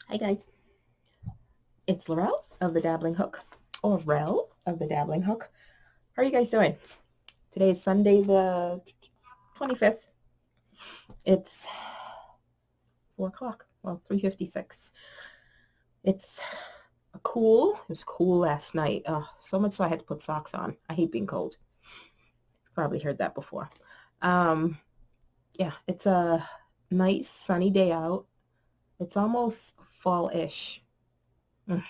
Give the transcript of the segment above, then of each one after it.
Hi guys, it's Laurel of the Dabbling Hook, or Rel of the Dabbling Hook. How are you guys doing? Today is Sunday the 25th. It's 4 o'clock, well, 3:56. It's it was cool last night. So much so I had to put socks on. I hate being cold. You've probably heard that before. Um, yeah, it's a nice sunny day out. It's almost fall-ish. Mm,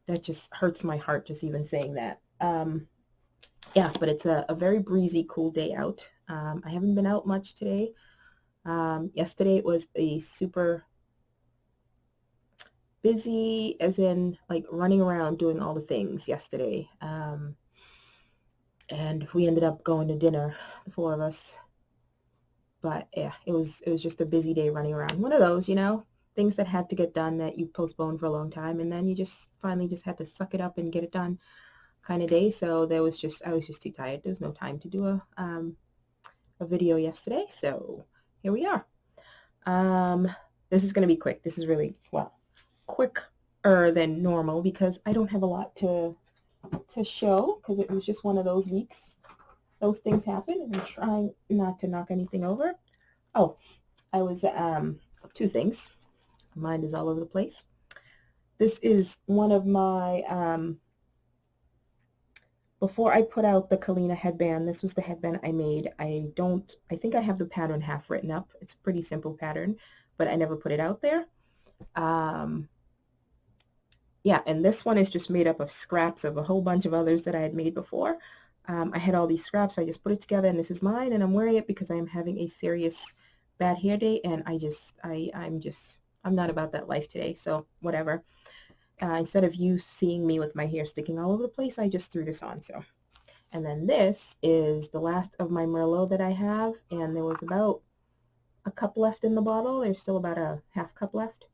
that just hurts my heart just even saying that. Yeah, but it's a very breezy, cool day out. I haven't been out much today. Yesterday it was a super busy, as in like running around doing all the things yesterday. And we ended up going to dinner, the four of us. But yeah, it was just a busy day running around. One of those, things that had to get done that you postponed for a long time, and then you just finally just had to suck it up and get it done kind of day. So I was just too tired. There was no time to do a video yesterday, so here we are. Um, this is going to be quick. This is really, well, quicker than normal because I don't have a lot to show because it was just one of those weeks. Those things happen, and I'm trying not to knock anything over. Oh, I was, two things. My mind is all over the place. This is one of my, before I put out the Kalina headband, this was the headband I made. I think I have the pattern half written up. It's a pretty simple pattern, but I never put it out there. Yeah, and this one is just made up of scraps of a whole bunch of others that I had made before. I had all these scraps, so I just put it together, and this is mine, and I'm wearing it because I am having a serious bad hair day, and I'm not about that life today, so whatever. Instead of you seeing me with my hair sticking all over the place, I just threw this on. So, and then this is the last of my Merlot that I have, and there was about a cup left in the bottle. There's still about a half cup left,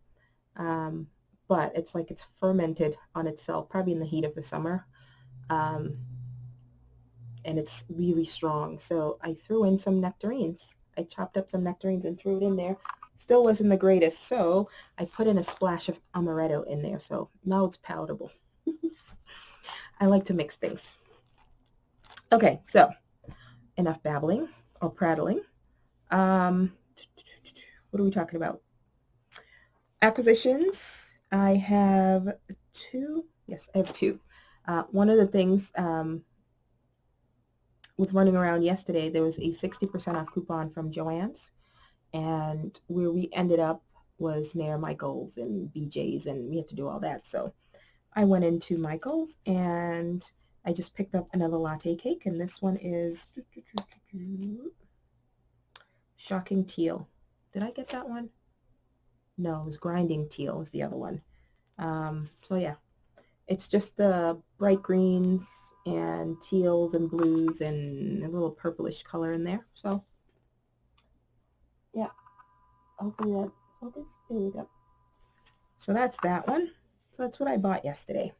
but it's like it's fermented on itself, probably in the heat of the summer, and it's really strong. So I threw in some nectarines. I chopped up some nectarines and threw it in there. Still wasn't the greatest, so I put in a splash of amaretto in there, so now it's palatable. I like to mix things. Okay, so enough babbling or prattling. Um, what are we talking about? Acquisitions. I have two. Yes, I have two. One of the things with running around yesterday, there was a 60% off coupon from Joann's, and where we ended up was near Michael's and BJ's, and we had to do all that. So I went into Michael's and I just picked up another latte cake, and this one is Shocking Teal. Did I get that one? No, it was Grinding Teal was the other one. So yeah, it's just the bright greens and teals and blues and a little purplish color in there. So yeah, hopefully that focus. There we go. So that's that one. So that's what I bought yesterday.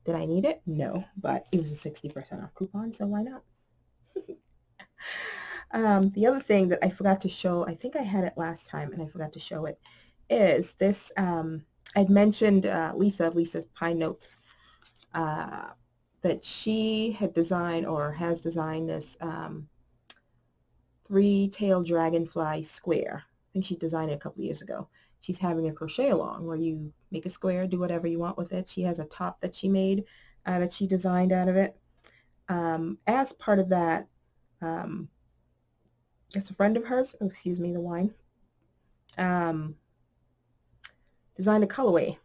Did I need it? No, but it was a 60% off coupon, so why not? The other thing that I forgot to show, I think I had it last time and I forgot to show it, is this, I'd mentioned Lisa's Pine Notes, that she had designed or has designed this three-tailed dragonfly square. I think she designed it a couple of years ago. She's having a crochet along where you make a square, do whatever you want with it. She has a top that she made, that she designed out of it. As part of that, it's a friend of hers, oh, excuse me, the wine, designed a colorway.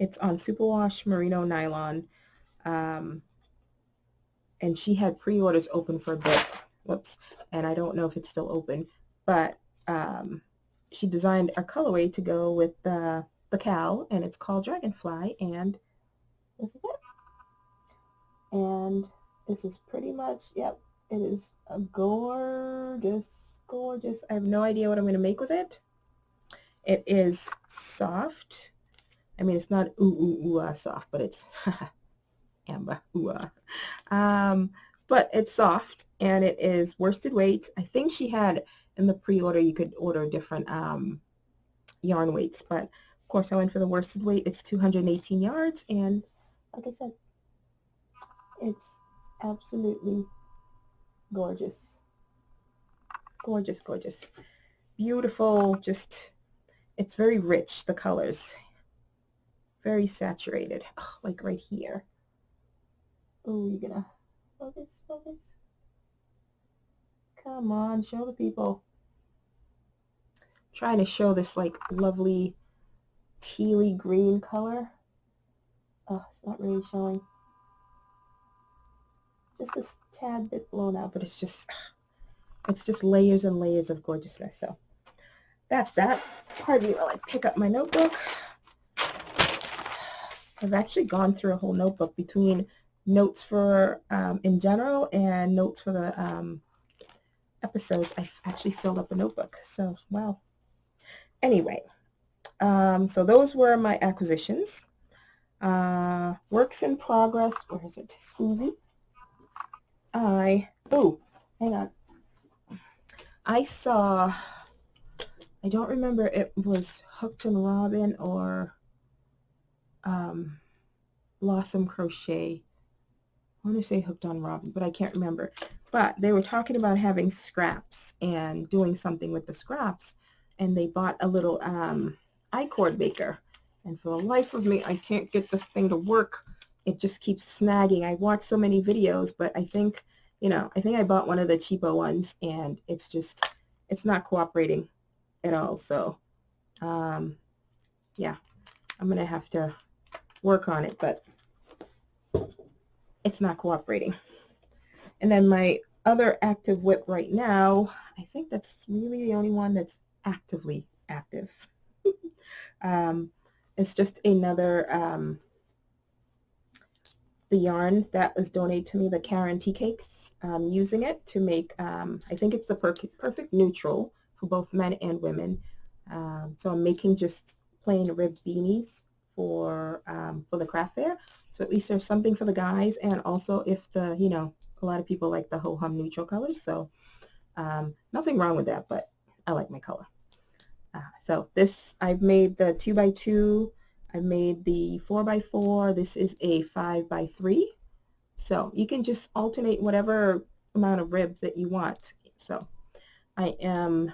It's on superwash merino nylon, and she had pre-orders open for a bit. Whoops, and I don't know if it's still open, but she designed a colorway to go with the cowl, and it's called Dragonfly, and this is it. And this is pretty much, yep, it is a gorgeous, gorgeous. I have no idea what I'm going to make with it. It is soft. I mean, it's not soft, but it's Amber, but it's soft, and it is worsted weight. I think she had in the pre-order, you could order different yarn weights, but of course, I went for the worsted weight. It's 218 yards, and like I said, it's absolutely gorgeous. Gorgeous, gorgeous. Beautiful, just, it's very rich, the colors. Very saturated, like right here. Oh, you're gonna focus, focus. Come on, show the people. Trying to show this like lovely tealy green color. Oh, it's not really showing. Just a tad bit blown out, but it's just layers and layers of gorgeousness. So that's that. Pardon me while I pick up my notebook. I've actually gone through a whole notebook between notes for in general and notes for the episodes. I've actually filled up a notebook. So wow. Anyway, so those were my acquisitions. Works in progress. Where is it? Susie. Hang on. I saw, I don't remember, it was Hooked on Robin or Blossom Crochet. I want to say Hooked on Robin, but I can't remember. But they were talking about having scraps and doing something with the scraps, and they bought a little I-cord maker. And for the life of me, I can't get this thing to work. It just keeps snagging. I watched so many videos, but I think, I think I bought one of the cheapo ones, and it's not cooperating at all. So, yeah, I'm going to have to work on it, but it's not cooperating. And then my other active whip right now, I think that's really the only one that's actively active. It's just another, the yarn that was donated to me, the Karen tea cakes. I'm using it to make, I think it's the perfect neutral for both men and women. So I'm making just plain ribbed beanies for the craft fair. So at least there's something for the guys, and also if the, a lot of people like the ho-hum neutral colors. So nothing wrong with that, but I like my color. So this, I've made the 2x2, I've made the 4x4, this is a 5x3. So you can just alternate whatever amount of ribs that you want. So I am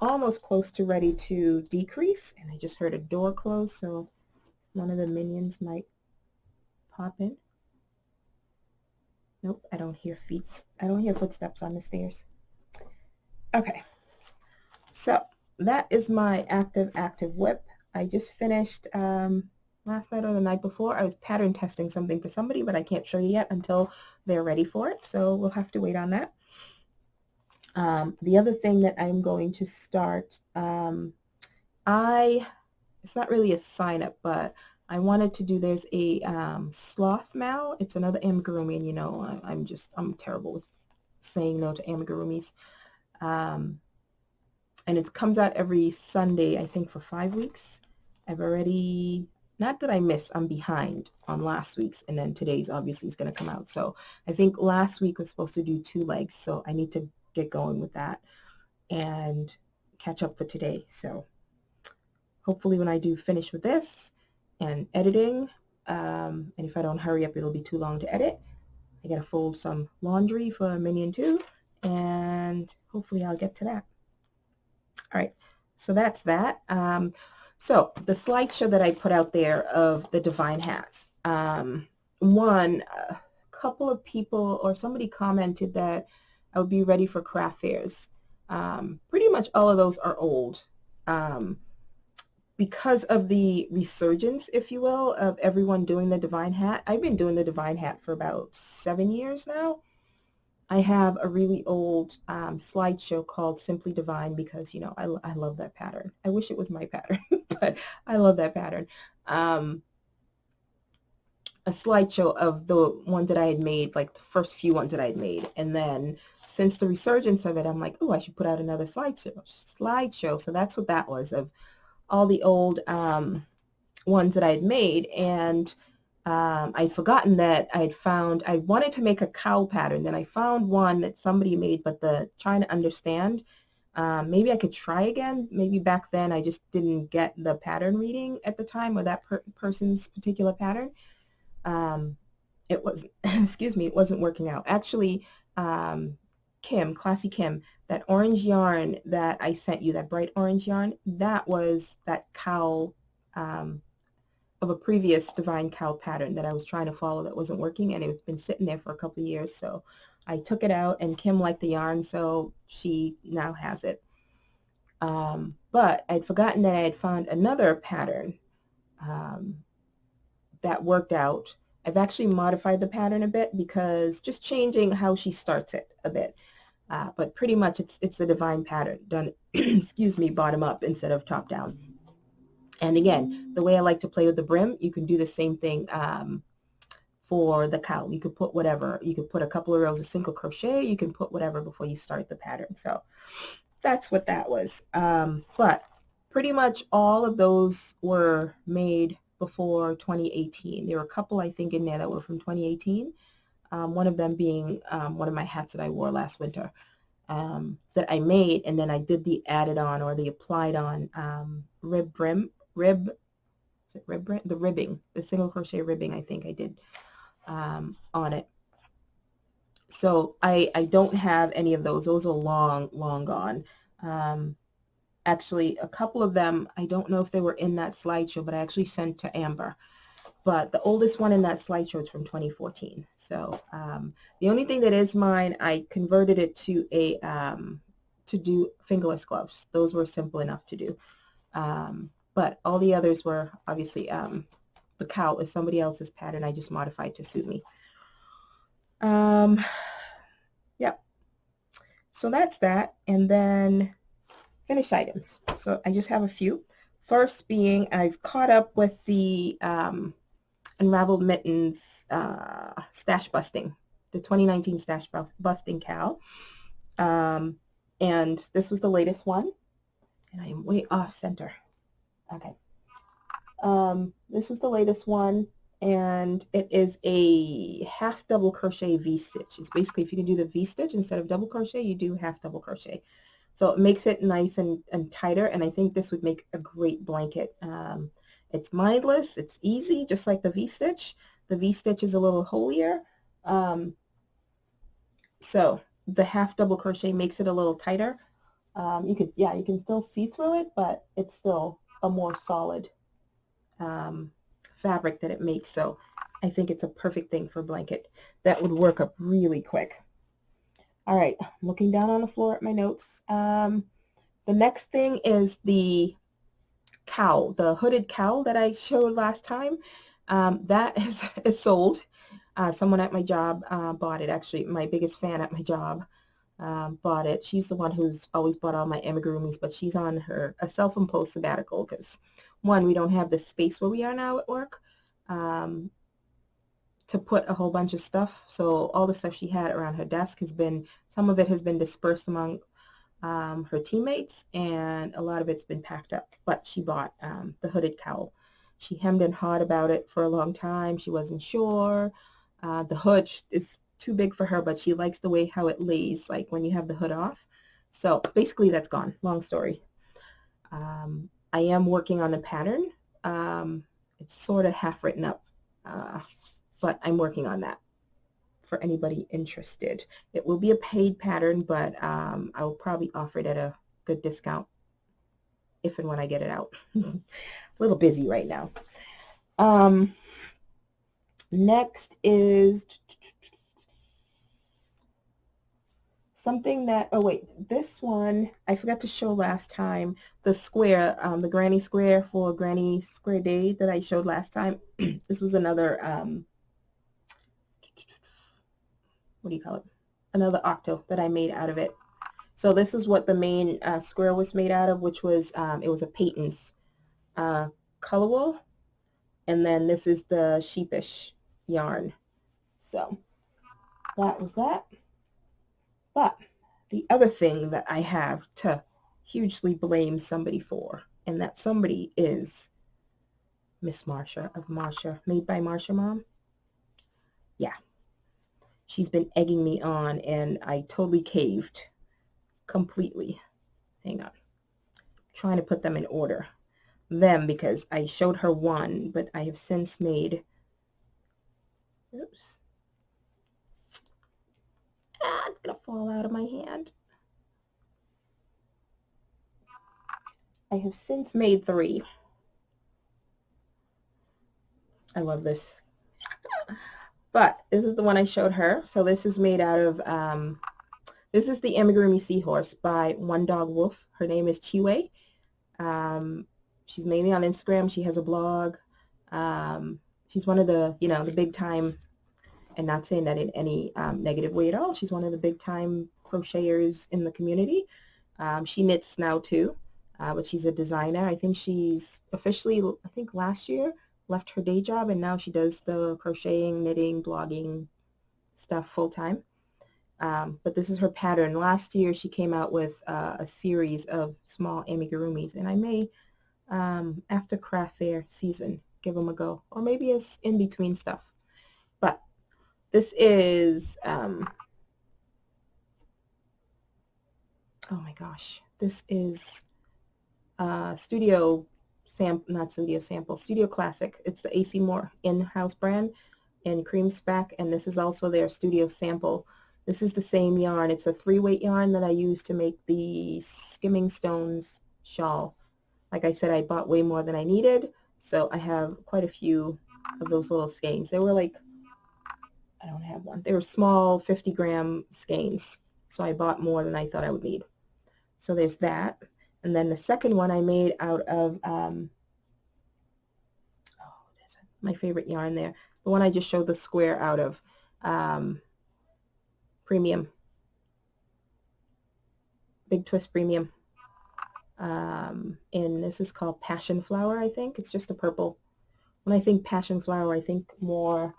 almost close to ready to decrease, and I just heard a door close, so one of the minions might pop in. Nope, I don't hear feet. I don't hear footsteps on the stairs. Okay, so that is my active whip. I just finished last night or the night before. I was pattern testing something for somebody, but I can't show you yet until they're ready for it, so we'll have to wait on that. The other thing that I'm going to start, it's not really a sign up, but I wanted to do, there's a sloth mal. It's another amigurumi, and I'm terrible with saying no to amigurumis. And it comes out every Sunday, I think, for 5 weeks. I've already, not that I miss, I'm behind on last week's, and then today's obviously is going to come out. So I think last week was supposed to do 2 legs, so I need to get going with that and catch up for today. So hopefully when I do finish with this and editing, and if I don't hurry up, it'll be too long to edit. I got to fold some laundry for Minion 2, and hopefully I'll get to that. All right, so that's that. So the slideshow that I put out there of the divine hats, a couple of people or somebody commented that I would be ready for craft fairs. Pretty much all of those are old. Because of the resurgence, if you will, of everyone doing the divine hat. I've been doing the divine hat for about 7 years now. I have a really old slideshow called Simply Divine because, I love that pattern. I wish it was my pattern, but I love that pattern. A slideshow of the ones that I had made, like the first few ones that I had made. And then since the resurgence of it, I'm like, oh, I should put out another slideshow. So that's what that was, of all the old ones that I had made. And I'd forgotten that I wanted to make a cowl pattern. Then I found one that somebody made, but trying to understand Maybe I could try again. Maybe back then I just didn't get the pattern reading at the time, or that person's particular pattern. It was, excuse me, it wasn't working out. Actually, Kim, Classy Kim, that orange yarn that I sent you, that bright orange yarn, that was that cowl of a previous Divine Cowl pattern that I was trying to follow that wasn't working, and it's been sitting there for a couple of years. So I took it out, and Kim liked the yarn, so she now has it. But I'd forgotten that I had found another pattern that worked out. I've actually modified the pattern a bit, because just changing how she starts it a bit. But pretty much it's a Divine pattern done, excuse me, bottom up instead of top down. And again, the way I like to play with the brim, you can do the same thing for the cowl. You could put whatever. You could put a couple of rows of single crochet. You can put whatever before you start the pattern. So that's what that was. But pretty much all of those were made before 2018. There were a couple, I think, in there that were from 2018. One of them being one of my hats that I wore last winter that I made, and then I did the added on or the applied on rib brim. Is it rib brim? The ribbing, the single crochet ribbing, I think I did on it. So I don't have any of those. Those are long gone. Actually, a couple of them, I don't know if they were in that slideshow, but I actually sent to Amber. But the oldest one in that slideshow is from 2014. So the only thing that is mine, I converted it to a to do fingerless gloves. Those were simple enough to do. But all the others were obviously the cowl is somebody else's pattern. I just modified to suit me. Yep. So that's that. And then finished items. So I just have a few. First being I've caught up with the Unraveled Mittens Stash Busting, the 2019 Stash Busting cowl. And this was the latest one. And I am way off center. Okay. This is the latest one, and it is a half double crochet V-stitch. It's basically, if you can do the V-stitch instead of double crochet, you do half double crochet. So it makes it nice and tighter, and I think this would make a great blanket. It's mindless, it's easy, just like the V-stitch. The V-stitch is a little holier. So the half double crochet makes it a little tighter. You can still see through it, but it's still a more solid fabric that it makes. So I think it's a perfect thing for a blanket that would work up really quick. All right, I'm looking down on the floor at my notes. The next thing is the cowl, the hooded cowl that I showed last time. That is sold. Someone at my job bought it. Actually, my biggest fan at my job bought it. She's the one who's always bought all my amigurumis, but she's on a self-imposed sabbatical because, one, we don't have the space where we are now at work to put a whole bunch of stuff. So all the stuff she had around her desk some of it has been dispersed among her teammates, and a lot of it's been packed up. But she bought the hooded cowl. She hemmed and hawed about it for a long time. She wasn't sure. The hood is too big for her, but she likes the way how it lays, like when you have the hood off. So basically that's gone. Long story. I am working on a pattern. It's sort of half written up, but I'm working on that for anybody interested. It will be a paid pattern, but I will probably offer it at a good discount if and when I get it out. A little busy right now. Next is something that, oh wait, this one I forgot to show last time, the square, the granny square for Granny Square Day that I showed last time. This was another, what do you call it? Another octo that I made out of it. So this is what the main square was made out of, which was, it was a Peyton's color wool. And then this is the sheepish yarn. So that was that. But the other thing that I have to hugely blame somebody for, and that somebody is Miss Marsha of Marsha, Made by Marsha Mom. Yeah. She's been egging me on, and I totally caved completely. hang on, trying to put them in order. Them, because I showed her one, but I have since made, oops, it's gonna fall out of my hand. I have since made 3. I love this. But this is the one I showed her. So this is made out of, this is the Amigurumi Seahorse by One Dog Wolf. Her name is Chiwe. She's mainly on Instagram. She has a blog. She's one of the, you know, the big time, and not saying that in any negative way at all. She's one of the big time crocheters in the community. She knits now too, but she's a designer. I think she's officially, I think last year, left her day job, and now she does the crocheting, knitting, blogging stuff full time. But this is her pattern. Last year she came out with a series of small amigurumis, and I may, after craft fair season, give them a go, or maybe it's in between stuff. But this is, oh my gosh, this is Studio Classic. It's the AC Moore in-house brand in cream spec, and this is also their Studio Sample. This is the same yarn. It's a 3-weight yarn that I use to make the Skimming Stones shawl. Like I said, I bought way more than I needed, so I have quite a few of those little skeins. They were like, I don't have one. They were small 50-gram skeins, so I bought more than I thought I would need. So there's that. And then the second one I made out of, my favorite yarn there, the one I just showed the square out of, Premium, Big Twist Premium. And this is called Passion Flower, I think. It's just a purple. When I think Passion Flower, I think more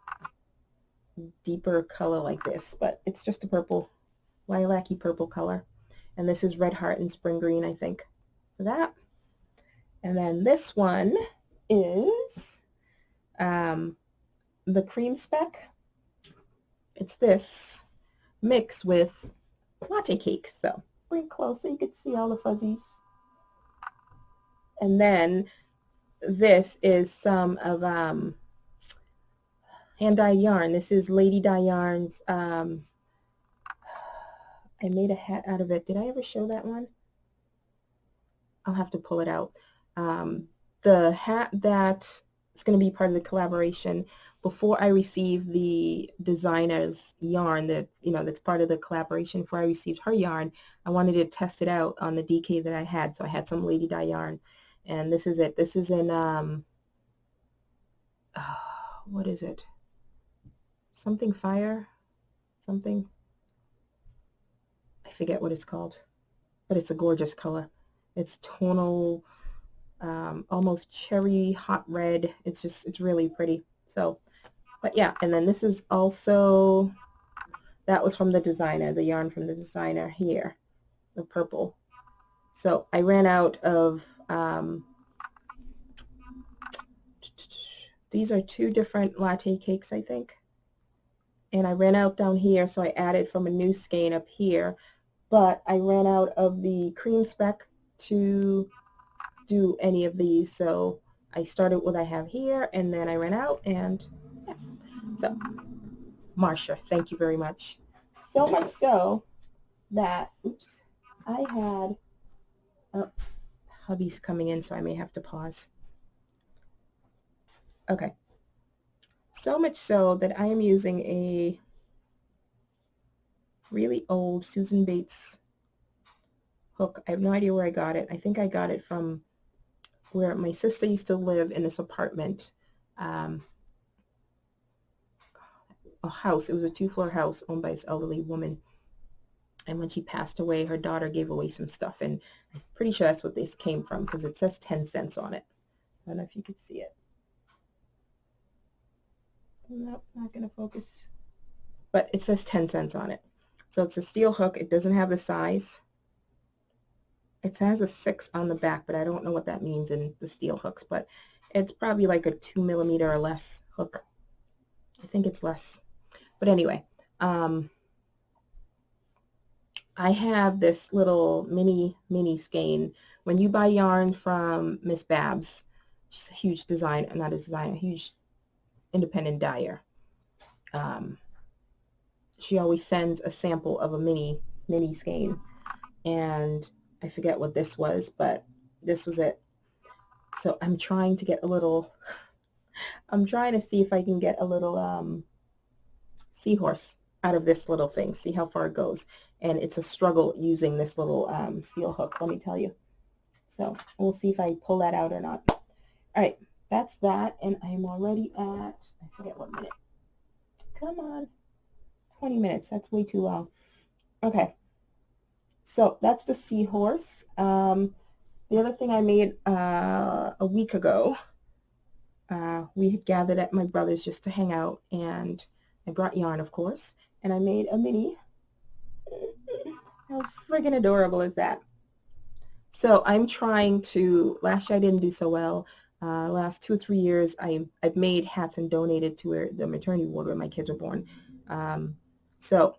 deeper color like this, but it's just a purple, lilac-y purple color. And this is Red Heart and Spring Green, I think, for that. And then this one is the cream spec. It's this mixed with latte cake. So bring it close so you can see all the fuzzies. And then this is some of hand-dyed yarn. This is Lady Dye Yarns. I made a hat out of it. Did I ever show that one? I'll have to pull it out. The hat that is going to be part of the collaboration, before I receive the designer's yarn that, you know, that's part of the collaboration, before I received her yarn, I wanted to test it out on the DK that I had. So I had some Lady Dye yarn. And this is it. This is in, what is it? Something fire? Something? I forget what it's called. But it's a gorgeous color. It's tonal, almost cherry, hot red. It's just, it's really pretty. So, but yeah, and then this is also, that was from the designer, the yarn from the designer here, the purple. So I ran out of, these are 2 different latte cakes, I think. And I ran out down here, so I added from a new skein up here. But I ran out of the cream spec to do any of these, so I started with what I have here, and then I ran out, and yeah. So, Marsha, thank you very much. So much so that, oops, I had, oh, hubby's coming in, so I may have to pause. Okay. So much so that I am using a really old Susan Bates hook. I have no idea where I got it. I think I got it from where my sister used to live, in this apartment, a house. It was a 2-floor house owned by this elderly woman. And when she passed away, her daughter gave away some stuff. And I'm pretty sure that's what this came from, because it says 10 cents on it. I don't know if you could see it. Nope, not going to focus. But it says 10 cents on it. So it's a steel hook. It doesn't have the size. It has a 6 on the back, but I don't know what that means in the steel hooks. But it's probably like a 2 millimeter or less hook. I think it's less. But anyway, I I have this little mini skein. When you buy yarn from Miss Babs, she's a huge design, not a designer, a huge independent dyer. She always sends a sample of a mini skein, and I forget what this was, but this was it. So I'm trying to get a little, I'm trying to see if I can get a little seahorse out of this little thing, see how far it goes. And it's a struggle using this little steel hook, let me tell you. So we'll see if I pull that out or not. All right, that's that, and I'm already at, I forget what minute. Come on, 20 minutes, that's way too long. Okay, so that's the seahorse. The other thing I made a week ago, we had gathered at my brother's just to hang out, and I brought yarn, of course, and I made a mini. How friggin' adorable is that? So I'm trying to, last year I didn't do so well. Last 2 or 3 years I've made hats and donated to the maternity ward where my kids were born. So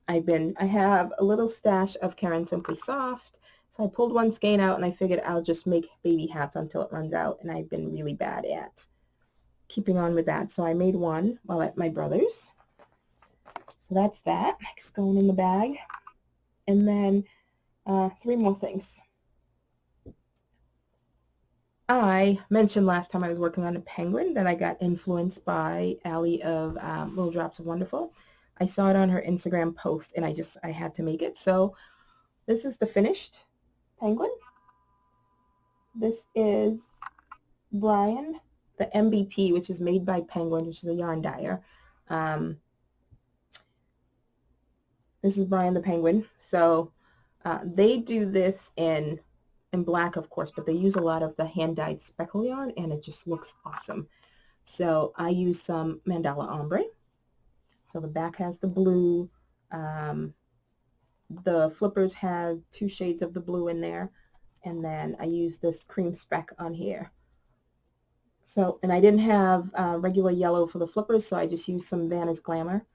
I have a little stash of Karen Simply Soft. So I pulled one skein out and I figured I'll just make baby hats until it runs out, and I've been really bad at keeping on with that. So I made one while at my brother's. So that's that. It's going in the bag. And then 3 more things. I mentioned last time I was working on a penguin that I got influenced by Allie of Little Drops of Wonderful. I saw it on her Instagram post and I had to make it. So this is the finished penguin. This is Brian, the MVP, which is made by Penguin, which is a yarn dyer. This is Brian the Penguin. So they do this in black, of course, but they use a lot of the hand-dyed speckle yarn, and it just looks awesome. So I use some mandala ombre. So the back has the blue. The flippers have 2 shades of the blue in there, and then I use this cream speck on here. So, and I didn't have regular yellow for the flippers, so I just used some Vanna's Glamour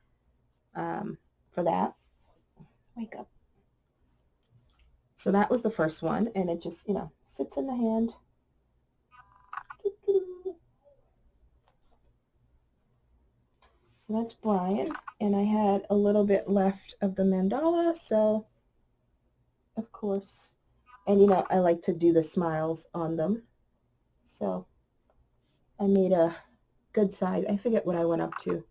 for that. Wake up. So that was the first one, and it just, sits in the hand. So that's Brian, and I had a little bit left of the mandala, so of course, and I like to do the smiles on them. So I made a good size. I forget what I went up to.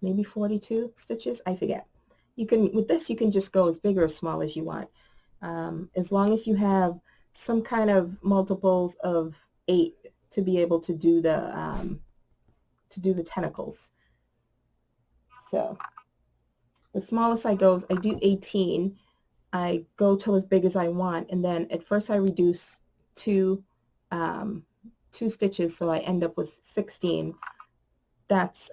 Maybe 42 stitches, I forget. With this, you can just go as big or as small as you want. As long as you have some kind of multiples of 8 to be able to do the tentacles. So the smallest I go is I do 18. I go till as big as I want, and then at first I reduce 2 stitches, so I end up with 16. That's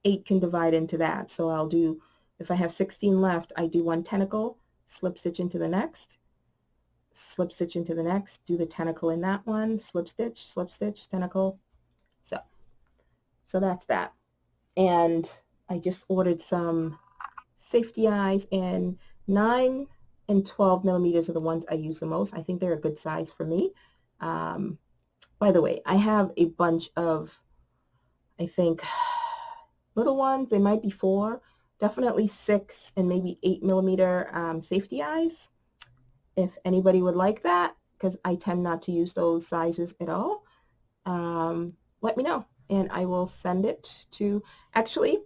8 can divide into that. So I'll do, if I have 16 left, I do 1 tentacle, slip stitch into the next, slip stitch into the next, do the tentacle in that one, slip stitch, tentacle. So that's that. And I just ordered some safety eyes, and 9 and 12 millimeters are the ones I use the most. I think they're a good size for me. By the way, I have a bunch of, I think, little ones. They might be 4, definitely 6 and maybe 8 millimeter safety eyes. If anybody would like that, because I tend not to use those sizes at all, let me know and I will send it to, actually,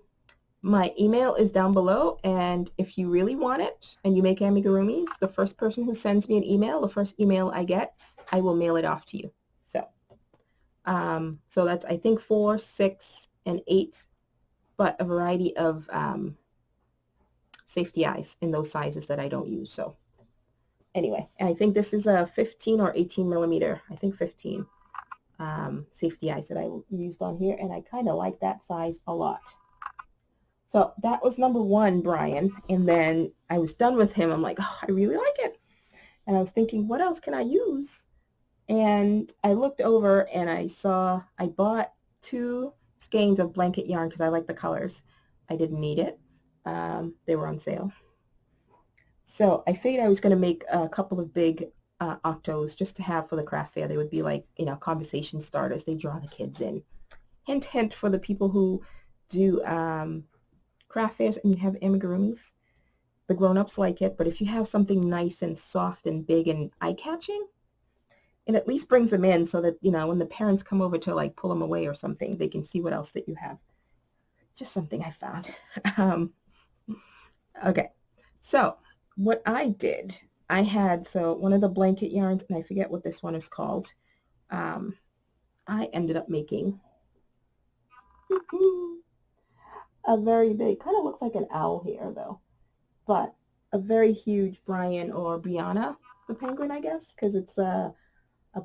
my email is down below, and if you really want it and you make amigurumis, the first person who sends me an email, the first email I get, I will mail it off to you. So that's, I think, 4, 6, and 8, but a variety of safety eyes in those sizes that I don't use. So anyway, I think this is a 15 or 18 millimeter, I think 15 safety eyes that I used on here, and I kind of like that size a lot. So that was number 1, Brian, and then I was done with him. I'm like, oh, I really like it. And I was thinking, what else can I use? And I looked over and I bought 2 skeins of blanket yarn because I like the colors. I didn't need it. They were on sale. So I figured I was going to make a couple of big octos just to have for the craft fair. They would be like, you know, conversation starters. They draw the kids in. Hint, hint for the people who do craft fairs and you have amigurumis. The grown-ups like it, but if you have something nice and soft and big and eye-catching, it at least brings them in so that, you know, when the parents come over to like pull them away or something, they can see what else that you have. Just something I found. Okay, so what I did, I had, so one of the blanket yarns, and I forget what this one is called, I ended up making a very big, kind of looks like an owl here though, but a very huge Brian or Brianna, the penguin, I guess, because it's a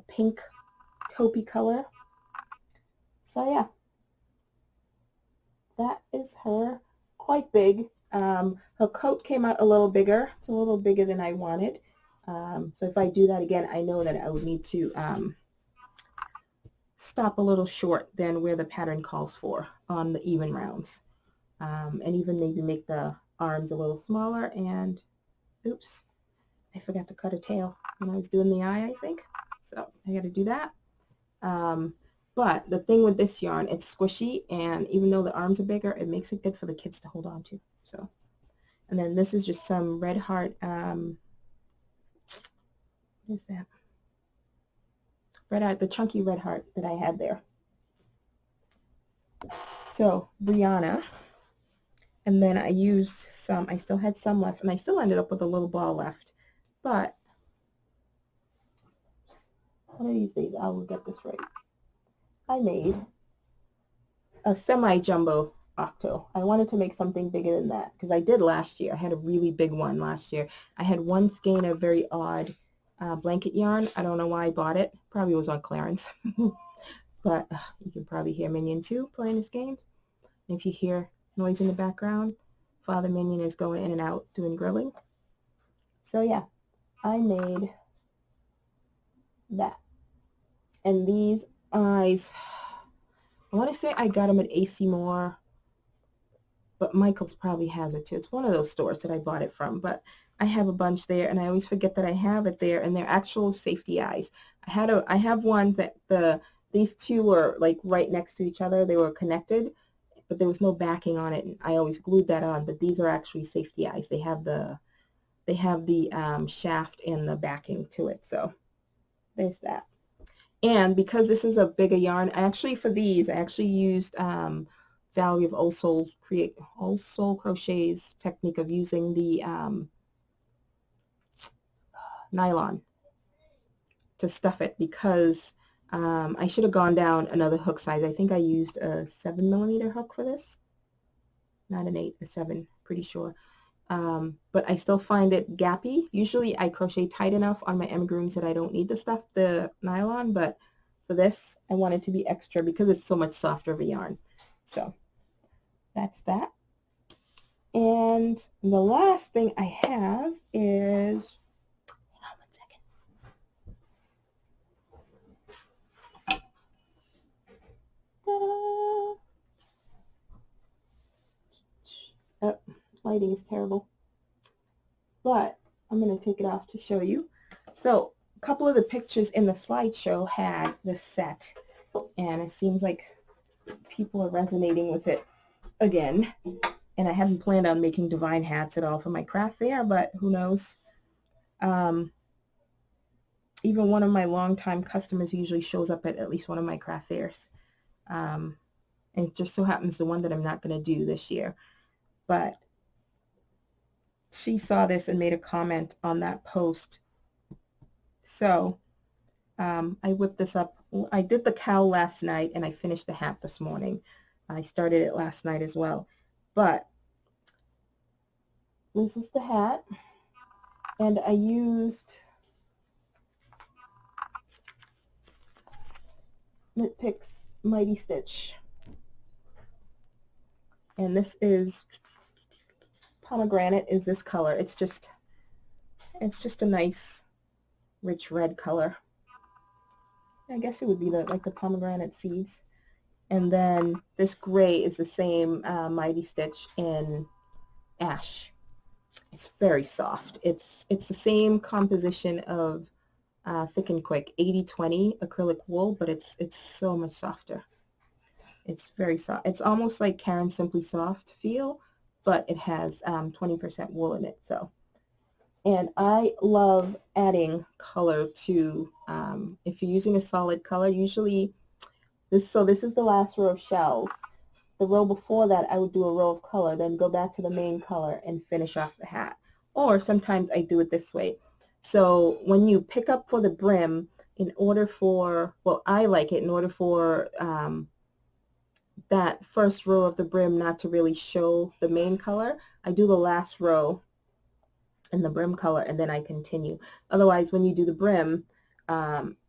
pink taupey color. So yeah, that is her, quite big. Her coat came out a little bigger. It's a little bigger than I wanted. So if I do that again, I know that I would need to stop a little short than where the pattern calls for on the even rounds. And even maybe make the arms a little smaller. And oops, I forgot to cut a tail when I was doing the eye, I think. So I got to do that. But the thing with this yarn, it's squishy, and even though the arms are bigger, it makes it good for the kids to hold on to. So, and then this is just some red heart, what is that? Red heart, the chunky red heart that I had there. So, Brianna, and then I used some, I still had some left, and I still ended up with a little ball left, but one of these days I will get this right. I made a semi-jumbo octo. I wanted to make something bigger than that because I did last year. I had a really big one last year. I had one skein of very odd blanket yarn. I don't know why I bought it. Probably was on clearance. But you can probably hear Minion 2 playing his games. And if you hear noise in the background, Father Minion is going in and out doing grilling. So yeah, I made that. And these eyes, I want to say I got them at AC Moore, but Michael's probably has it too. It's one of those stores that I bought it from, but I have a bunch there, and I always forget that I have it there, and they're actual safety eyes. I have ones that these two were like right next to each other. They were connected, but there was no backing on it, and I always glued that on. But these are actually safety eyes. They have the shaft and the backing to it. So there's that. And because this is a bigger yarn, for these, I actually used Valerie of Old Soul Crochet's technique of using the nylon to stuff it, because I should have gone down another hook size. I think I used a 7mm hook for this. Not an 8, a 7, pretty sure. But I still find it gappy. Usually I crochet tight enough on my amigurumis that I don't need the nylon, but for this I want it to be extra because it's so much softer of a yarn. So that's that. And the last thing I have is, hang on 1 second. Oh, lighting is terrible, but I'm going to take it off to show you. So a couple of the pictures in the slideshow had the set, and it seems like people are resonating with it again. And I hadn't planned on making divine hats at all for my craft fair, but who knows. Even one of my longtime customers usually shows up at least one of my craft fairs. And it just so happens the one that I'm not going to do this year. But she saw this and made a comment on that post. So I whipped this up. I did the cowl last night, and I finished the hat this morning. I started it last night as well. But this is the hat, and I used Knit Picks Mighty Stitch, and this is pomegranate. Is this color? It's just a nice rich red color. I guess it would be like the pomegranate seeds. And then this gray is the same Mighty Stitch in ash. It's very soft. It's the same composition of Thick and Quick 80/20 acrylic wool, but it's so much softer. It's very soft. It's almost like Karen Simply Soft feel, but it has 20% wool in it. So, and I love adding color to, if you're using a solid color, usually this is the last row of shells. The row before that, I would do a row of color, then go back to the main color and finish off the hat. Or sometimes I do it this way. So when you pick up for the brim, in order for, well, I like it in order for that first row of the brim not to really show the main color, I do the last row in the brim color and then I continue. Otherwise, when you do the brim,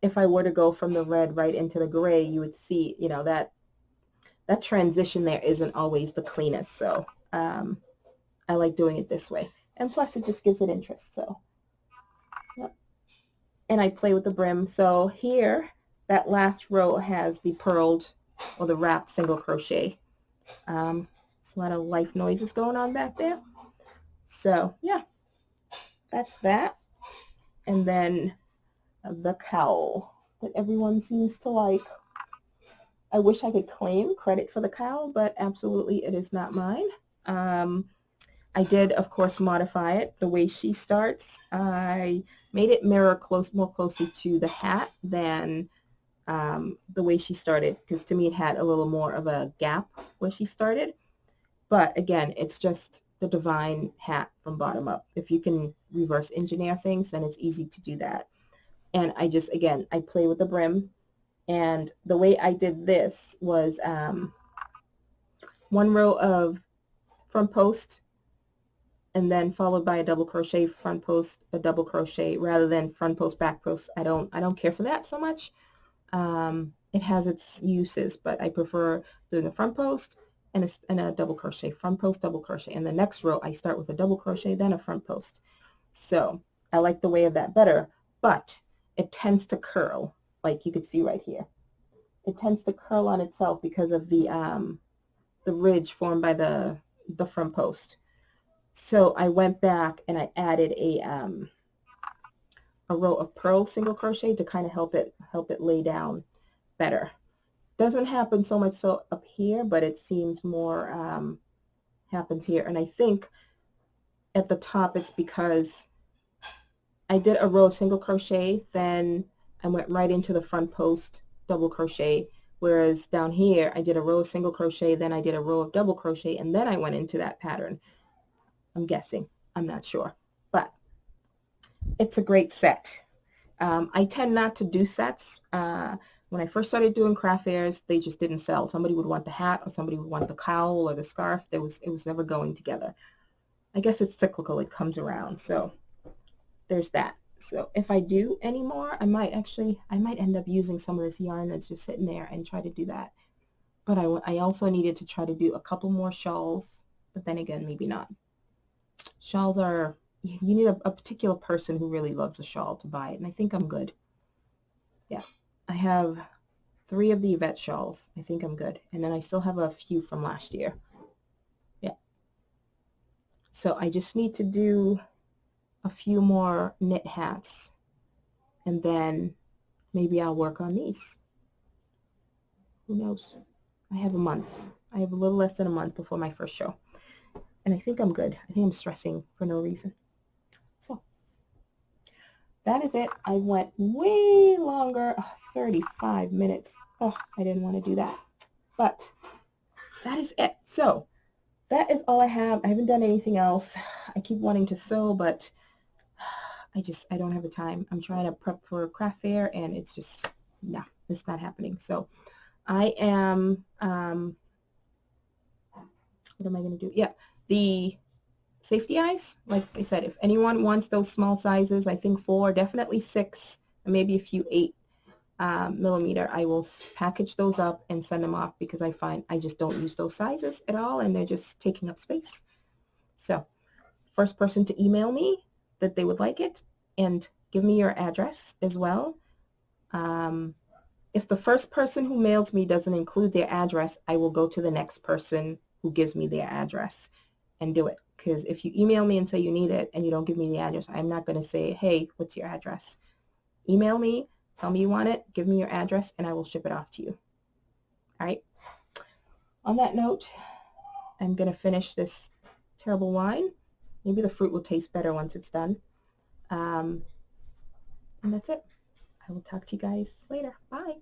if I were to go from the red right into the gray, you would see, you know, that transition there isn't always the cleanest. So I like doing it this way. And plus it just gives it interest. So, yep. And I play with the brim. So here, that last row has the purled or the wrapped single crochet. There's a lot of life noises going on back there. So yeah, that's that. And then the cowl that everyone seems to like. I wish I could claim credit for the cowl, but absolutely it is not mine. I did, of course, modify it. The way she starts, I made it mirror more closely to the hat than the way she started, because to me it had a little more of a gap where she started. But again, it's just the divine hat from bottom up. If you can reverse engineer things, then it's easy to do that. And I just, again, I play with the brim. And the way I did this was one row of front post and then followed by a double crochet, front post, a double crochet, rather than front post, back post. I don't care for that so much. It has its uses, but I prefer doing a front post and a double crochet, front post, double crochet. And the next row I start with a double crochet, then a front post. So I like the way of that better, but it tends to curl. Like you could see right here, it tends to curl on itself because of the ridge formed by the front post. So I went back and I added a row of purl single crochet to kind of help it lay down better. Doesn't happen so much so up here, but it seems more happens here. And I think at the top it's because I did a row of single crochet, then I went right into the front post double crochet, whereas down here I did a row of single crochet, then I did a row of double crochet, and then I went into that pattern. I'm guessing, I'm not sure, but it's a great set. I tend not to do sets. When I first started doing craft fairs, they just didn't sell. Somebody would want the hat or somebody would want the cowl or the scarf. It was never going together. I guess it's cyclical, it comes around. So there's that. So if I do any more, I might end up using some of this yarn that's just sitting there and try to do that. But I also needed to try to do a couple more shawls, but then again, maybe not. Shawls are, you need a particular person who really loves a shawl to buy it, and I think I'm good. Yeah, I have 3 of the Yvette shawls. I think I'm good. And then I still have a few from last year. Yeah. So I just need to do a few more knit hats, and then maybe I'll work on these. Who knows? I have a month. I have a little less than a month before my first show. And I think I'm good. I think I'm stressing for no reason. So that is it. I went way longer, 35 minutes. Oh, I didn't want to do that. But that is it. So that is all I have. I haven't done anything else. I keep wanting to sew, but I don't have the time. I'm trying to prep for a craft fair, and it's just, no, it's not happening. So I am, what am I going to do? Yeah, the safety eyes, like I said, if anyone wants those small sizes, I think 4, definitely 6, and maybe a few 8 millimeter, I will package those up and send them off, because I find I just don't use those sizes at all, and they're just taking up space. So first person to email me that they would like it, and give me your address as well. If the first person who mails me doesn't include their address, I will go to the next person who gives me their address and do it, because if you email me and say you need it and you don't give me the address, I'm not going to say, hey, what's your address? Email me, tell me you want it, give me your address, and I will ship it off to you. All right. On that note, I'm going to finish this terrible wine. Maybe the fruit will taste better once it's done. And that's it. I will talk to you guys later. Bye.